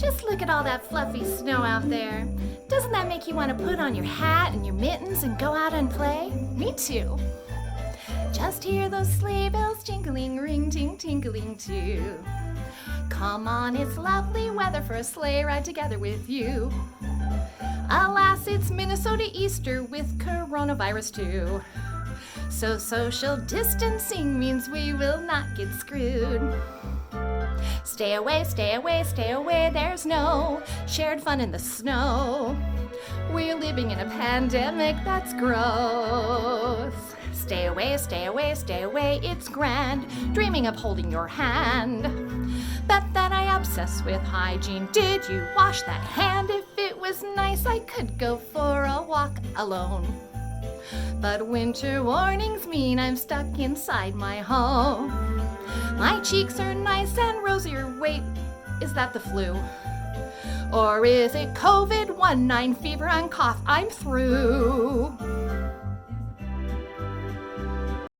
Just look at all that fluffy snow out there. Doesn't that make you want to put on your hat and your mittens and go out and play? Me too. Just hear those sleigh bells jingling, ring-ting, tinkling too. Come on, it's lovely weather for a sleigh ride together with you. Alas, it's Minnesota Easter with coronavirus too. So social distancing means we will not get screwed. Stay away, stay away, stay away, there's no shared fun in the snow. We're living in a pandemic that's gross. Stay away, stay away, stay away, it's grand, dreaming of holding your hand. Bet that I obsess with hygiene. Did you wash that hand? If it was nice, I could go for a walk alone. But winter warnings mean I'm stuck inside my home. My cheeks are nice and rosier. Wait, is that the flu? Or is it COVID-19 fever and cough? I'm through.